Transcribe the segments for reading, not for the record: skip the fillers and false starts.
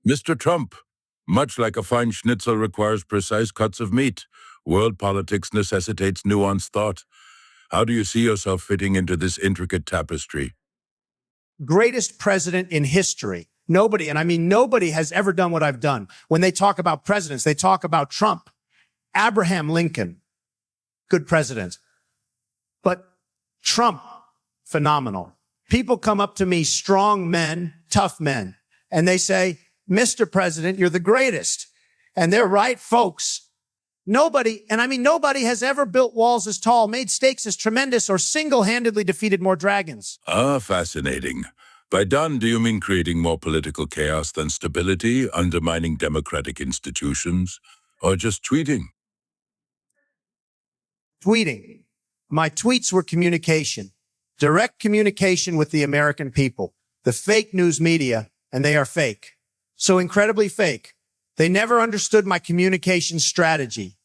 Mr. Trump, much like a fine schnitzel requires precise cuts of meat, world politics necessitates nuanced thought. How do you see yourself fitting into this intricate tapestry? Greatest president in history. Nobody, and I mean nobody has ever done what I've done. When they talk about presidents, they talk about Trump, Abraham Lincoln, good president. But Trump, phenomenal. People come up to me, strong men, tough men, and they say, Mr. President, you're the greatest. And they're right, folks. Nobody, and I mean nobody has ever built walls as tall, made stakes as tremendous, or single-handedly defeated more dragons. Ah, fascinating. By done, do you mean creating more political chaos than stability, undermining democratic institutions, or just tweeting? Tweeting. My tweets were communication, direct communication with the American people, the fake news media, and they are fake. So incredibly fake. They never understood my communication strategy.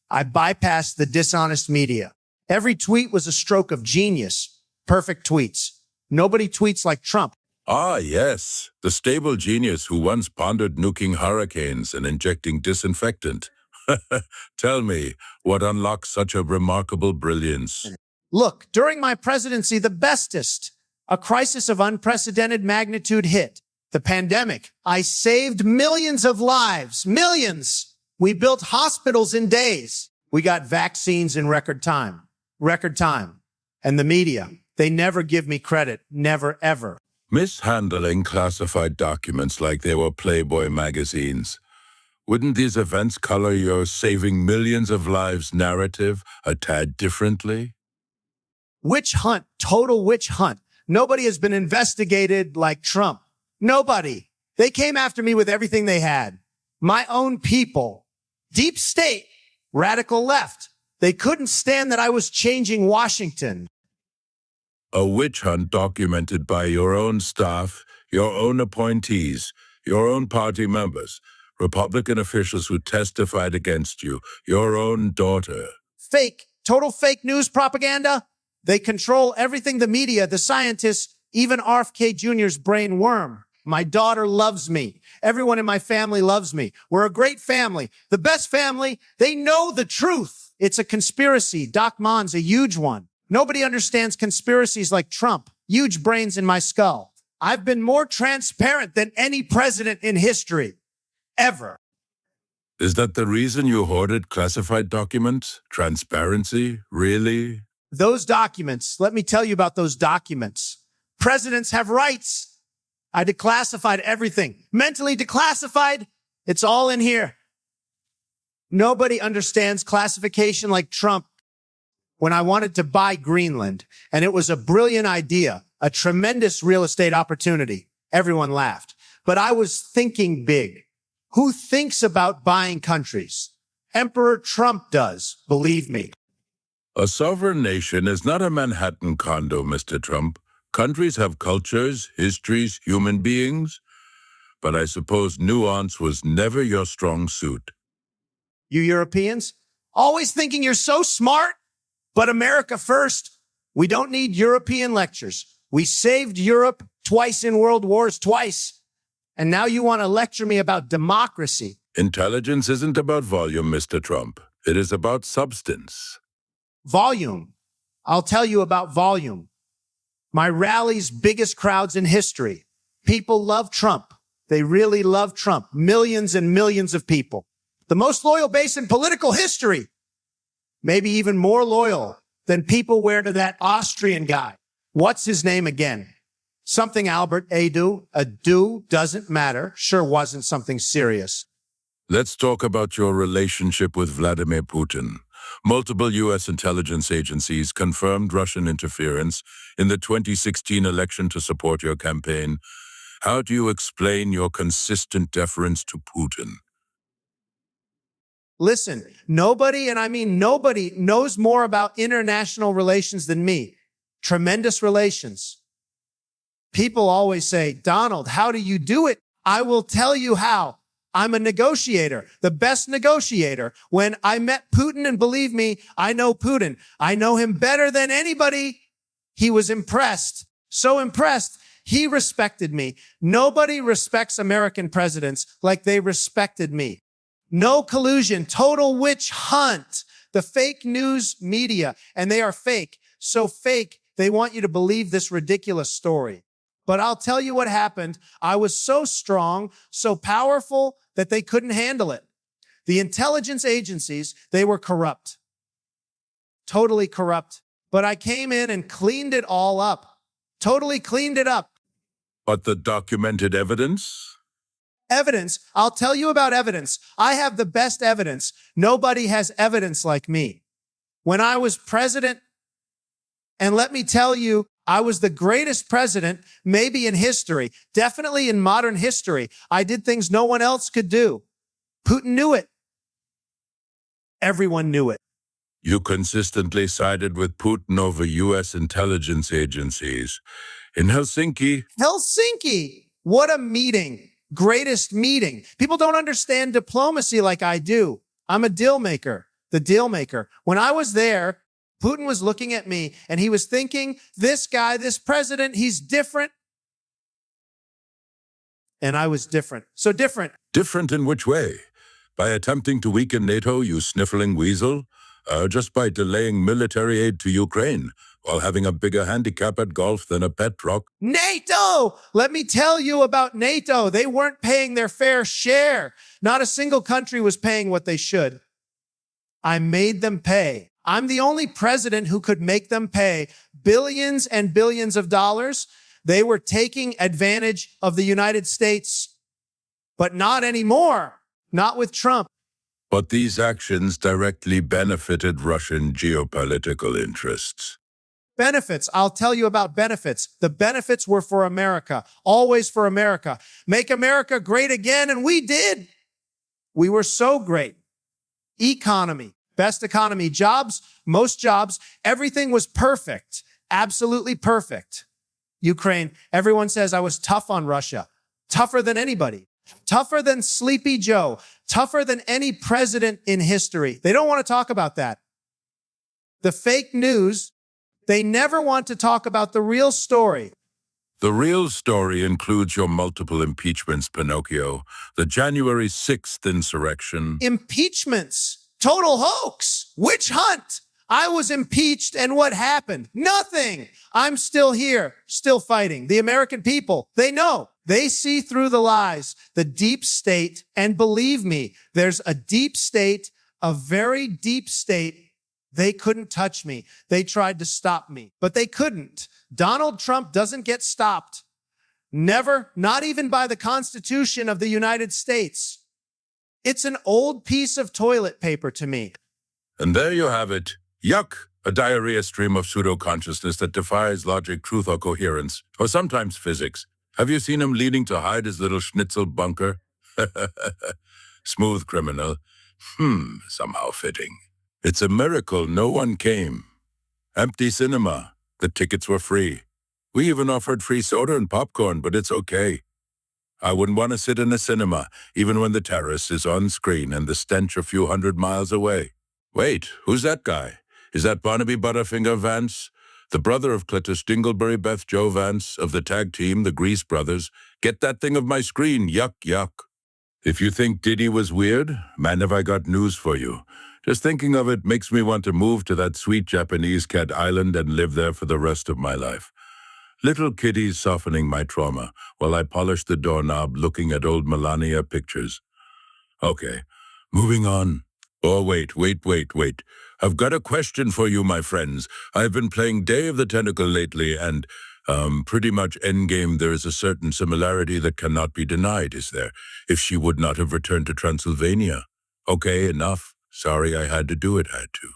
I bypassed the dishonest media. Every tweet was a stroke of genius. Perfect tweets. Nobody tweets like Trump. Ah, yes, the stable genius who once pondered nuking hurricanes and injecting disinfectant. Tell me, what unlocks such a remarkable brilliance? Look, during my presidency, the bestest, a crisis of unprecedented magnitude hit. The pandemic. I saved millions of lives. Millions. We built hospitals in days. We got vaccines in record time. Record time. And the media, they never give me credit. Never, ever. Mishandling classified documents like they were Playboy magazines. Wouldn't these events color your saving millions of lives narrative a tad differently? Witch hunt. Total witch hunt. Nobody has been investigated like Trump. Nobody. They came after me with everything they had. My own people. Deep state. Radical left. They couldn't stand that I was changing Washington. A witch hunt documented by your own staff, your own appointees, your own party members, Republican officials who testified against you, your own daughter. Fake. Total fake news propaganda. They control everything, the media, the scientists, even RFK Jr.'s brain worm. My daughter loves me. Everyone in my family loves me. We're a great family. The best family. They know the truth. It's a conspiracy. Doc Mon's a huge one. Nobody understands conspiracies like Trump. Huge brains in my skull. I've been more transparent than any president in history. Ever. Is that the reason you hoarded classified documents? Transparency? Really? Those documents, let me tell you about those documents. Presidents have rights. I declassified everything. Mentally declassified. It's all in here. Nobody understands classification like Trump. When I wanted to buy Greenland, and it was a brilliant idea, a tremendous real estate opportunity, everyone laughed. But I was thinking big. Who thinks about buying countries? Emperor Trump does, believe me. A sovereign nation is not a Manhattan condo, Mr. Trump. Countries have cultures, histories, human beings. But I suppose nuance was never your strong suit. You Europeans, always thinking you're so smart, but America first. We don't need European lectures. We saved Europe twice in world wars, twice. And now you want to lecture me about democracy. Intelligence isn't about volume, Mr. Trump. It is about substance. Volume. I'll tell you about volume. My rally's biggest crowds in history. People love Trump. They really love Trump. Millions and millions of people. The most loyal base in political history. Maybe even more loyal than people were to that Austrian guy. What's his name again? Something Albert Adu. Adu doesn't matter. Sure wasn't something serious. Let's talk about your relationship with Vladimir Putin. Multiple U.S. intelligence agencies confirmed Russian interference in the 2016 election to support your campaign. How do you explain your consistent deference to Putin? Listen, nobody, and I mean nobody, knows more about international relations than me. Tremendous relations. People always say, Donald, how do you do it? I will tell you how. I'm a negotiator, the best negotiator. When I met Putin, and believe me, I know Putin. I know him better than anybody. He was impressed, so impressed. He respected me. Nobody respects American presidents like they respected me. No collusion, total witch hunt. The fake news media, and they are fake. So fake, they want you to believe this ridiculous story. But I'll tell you what happened. I was so strong, so powerful that they couldn't handle it. The intelligence agencies, they were corrupt. Totally corrupt. But I came in and cleaned it all up. Totally cleaned it up. But the documented evidence? Evidence. I'll tell you about evidence. I have the best evidence. Nobody has evidence like me. When I was president, and let me tell you, I was the greatest president, maybe in history, definitely in modern history. I did things no one else could do. Putin knew it. Everyone knew it. You consistently sided with Putin over U.S. intelligence agencies. In Helsinki, Helsinki. What a meeting. Greatest meeting. People don't understand diplomacy like I do. I'm a deal maker, the deal maker. When I was there, Putin was looking at me and he was thinking, this guy, this president, he's different. And I was different. So different. different in which way? By attempting to weaken NATO, you sniffling weasel? Just by delaying military aid to Ukraine, while having a bigger handicap at golf than a pet rock? NATO! Let me tell you about NATO. They weren't paying their fair share. Not a single country was paying what they should. I made them pay. I'm the only president who could make them pay billions and billions of dollars. They were taking advantage of the United States, but not anymore. Not with Trump. But these actions directly benefited Russian geopolitical interests. Benefits. I'll tell you about benefits. The benefits were for America, always for America. Make America great again, and we did. We were so great. Economy, best economy, jobs, most jobs, everything was perfect, absolutely perfect. Ukraine, everyone says I was tough on Russia, tougher than anybody, tougher than Sleepy Joe, tougher than any president in history. They don't want to talk about that. The fake news, they never want to talk about the real story. The real story includes your multiple impeachments, Pinocchio, the January 6th insurrection. Impeachments, total hoax, witch hunt. I was impeached, and what happened? Nothing. I'm still here, still fighting. The American people, they know. They see through the lies, the deep state, and believe me, there's a deep state, a very deep state. They couldn't touch me. They tried to stop me, but they couldn't. Donald Trump doesn't get stopped. Never, not even by the Constitution of the United States. It's an old piece of toilet paper to me. And there you have it. Yuck! A diarrhea stream of pseudo-consciousness that defies logic, truth, or coherence, or sometimes physics. Have you seen him leading to hide his little schnitzel bunker? Smooth criminal. Somehow fitting. It's a miracle no one came. Empty cinema. The tickets were free. We even offered free soda and popcorn, but it's okay. I wouldn't want to sit in a cinema, even when the terrace is on screen and the stench a few hundred miles away. Wait, who's that guy? Is that Barnaby Butterfinger Vance? The brother of Cletus Dingleberry Beth Joe Vance of the tag team, the Grease Brothers? Get that thing off my screen, yuck, yuck. If you think Diddy was weird, man, have I got news for you. Just thinking of it makes me want to move to that sweet Japanese cat island and live there for the rest of my life. Little kitties softening my trauma while I polish the doorknob looking at old Melania pictures. Okay, moving on. Oh, wait. I've got a question for you, my friends. I've been playing Day of the Tentacle lately, and, pretty much endgame there is a certain similarity that cannot be denied, is there? If she would not have returned to Transylvania. Okay, enough. Sorry, I had to do it, had to.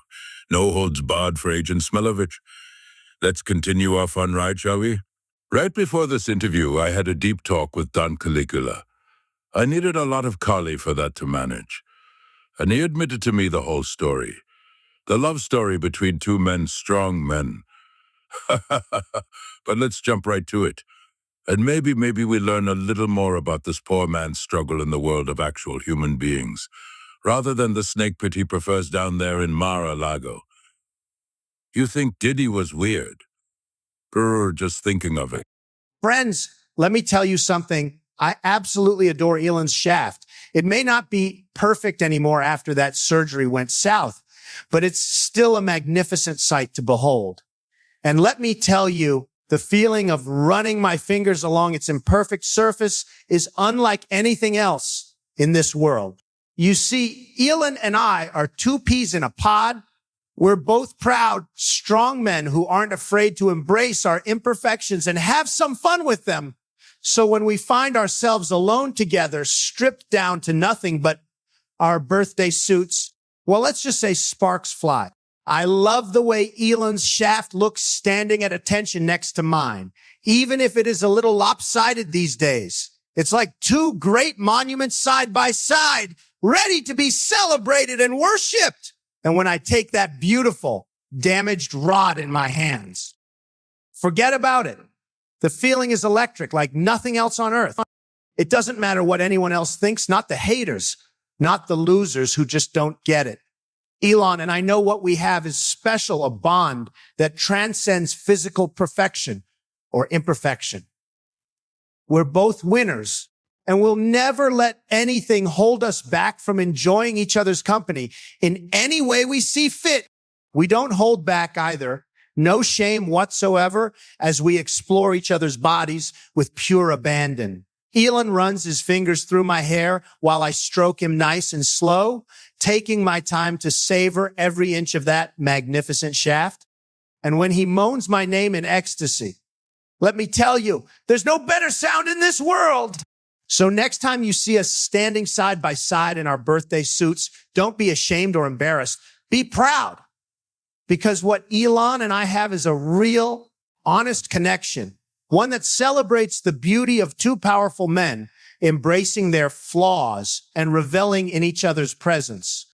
No holds barred for Agent Smelovich. Let's continue our fun ride, shall we? Right before this interview, I had a deep talk with Don Caligula. I needed a lot of Kali for that to manage. And he admitted to me the whole story. The love story between two men, strong men. But let's jump right to it. And maybe we learn a little more about this poor man's struggle in the world of actual human beings, rather than the snake pit he prefers down there in Mar-a-Lago. You think Diddy was weird? Just thinking of it. Friends, let me tell you something. I absolutely adore Elon's shaft. It may not be perfect anymore after that surgery went south, but it's still a magnificent sight to behold. And let me tell you, the feeling of running my fingers along its imperfect surface is unlike anything else in this world. You see, Elon and I are two peas in a pod. We're both proud, strong men who aren't afraid to embrace our imperfections and have some fun with them. So when we find ourselves alone together, stripped down to nothing but our birthday suits, well, let's just say sparks fly. I love the way Elon's shaft looks standing at attention next to mine, even if it is a little lopsided these days. It's like two great monuments side by side, ready to be celebrated and worshipped. And when I take that beautiful, damaged rod in my hands, forget about it. The feeling is electric, like nothing else on earth. It doesn't matter what anyone else thinks, not the haters, not the losers who just don't get it. Elon and I know what we have is special, a bond that transcends physical perfection or imperfection. We're both winners, and we'll never let anything hold us back from enjoying each other's company in any way we see fit. We don't hold back either. No shame whatsoever as we explore each other's bodies with pure abandon. Elon runs his fingers through my hair while I stroke him nice and slow, taking my time to savor every inch of that magnificent shaft. And when he moans my name in ecstasy, let me tell you, there's no better sound in this world. So next time you see us standing side by side in our birthday suits, don't be ashamed or embarrassed. Be proud. Because what Elon and I have is a real, honest connection. One that celebrates the beauty of two powerful men embracing their flaws and reveling in each other's presence.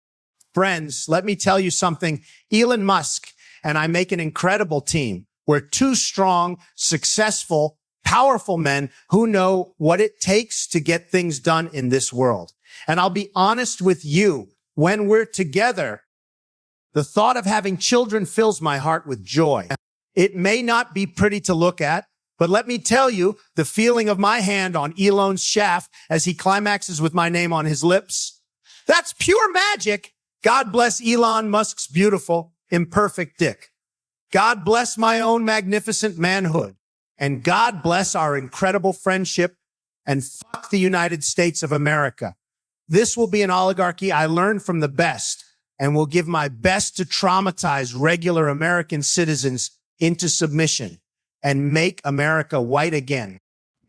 Friends, let me tell you something. Elon Musk and I make an incredible team. We're two strong, successful, powerful men who know what it takes to get things done in this world. And I'll be honest with you, when we're together, the thought of having children fills my heart with joy. It may not be pretty to look at, but let me tell you, the feeling of my hand on Elon's shaft as he climaxes with my name on his lips, that's pure magic. God bless Elon Musk's beautiful, imperfect dick. God bless my own magnificent manhood. And God bless our incredible friendship. And fuck the United States of America. This will be an oligarchy I learned from the best and will give my best to traumatize regular American citizens into submission and make America white again.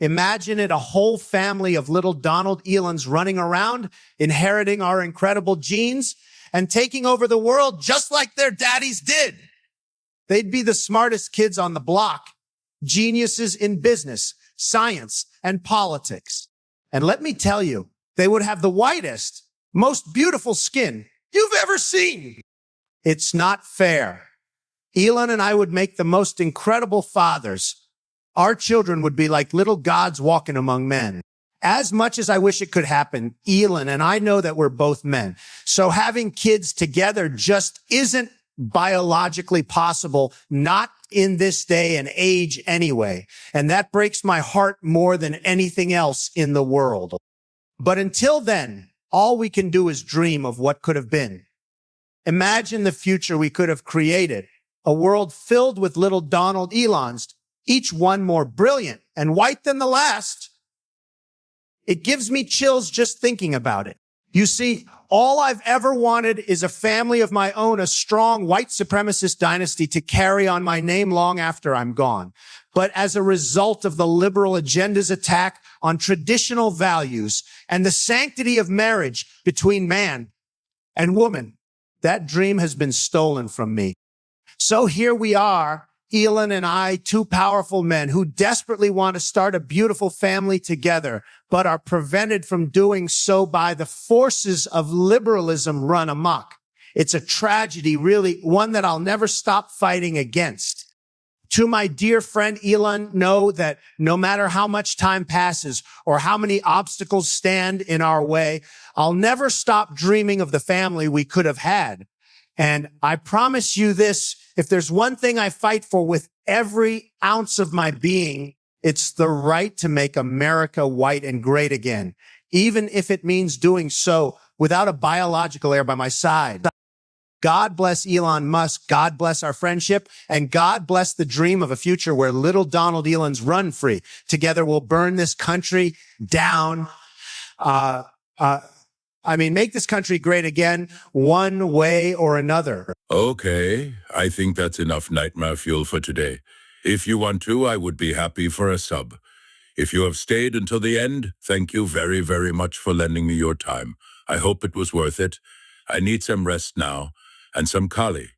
Imagine it, a whole family of little Donald Elons running around, inheriting our incredible genes and taking over the world just like their daddies did. They'd be the smartest kids on the block, geniuses in business, science, and politics. And let me tell you, they would have the whitest, most beautiful skin you've ever seen. It's not fair. Elon and I would make the most incredible fathers. Our children would be like little gods walking among men. As much as I wish it could happen, Elon and I know that we're both men. So having kids together just isn't biologically possible, not in this day and age anyway. And that breaks my heart more than anything else in the world. But until then, all we can do is dream of what could have been. Imagine the future we could have created. A world filled with little Donald Elons, each one more brilliant and white than the last. It gives me chills just thinking about it. You see, all I've ever wanted is a family of my own, a strong white supremacist dynasty to carry on my name long after I'm gone. But as a result of the liberal agenda's attack on traditional values and the sanctity of marriage between man and woman, that dream has been stolen from me. So here we are, Elon and I, two powerful men who desperately want to start a beautiful family together, but are prevented from doing so by the forces of liberalism run amok. It's a tragedy, really, one that I'll never stop fighting against. To my dear friend Elon, know that no matter how much time passes or how many obstacles stand in our way, I'll never stop dreaming of the family we could have had. And I promise you this, if there's one thing I fight for with every ounce of my being, It's the right to make America white and great again, even if it means doing so without a biological heir by my side. God bless Elon Musk, God bless our friendship, and God bless the dream of a future where little Donald Elons run free. Together we'll burn this country down. Make this country great again, one way or another. Okay, I think that's enough nightmare fuel for today. If you want to, I would be happy for a sub. If you have stayed until the end, thank you very, very much for lending me your time. I hope it was worth it. I need some rest now, and some kali.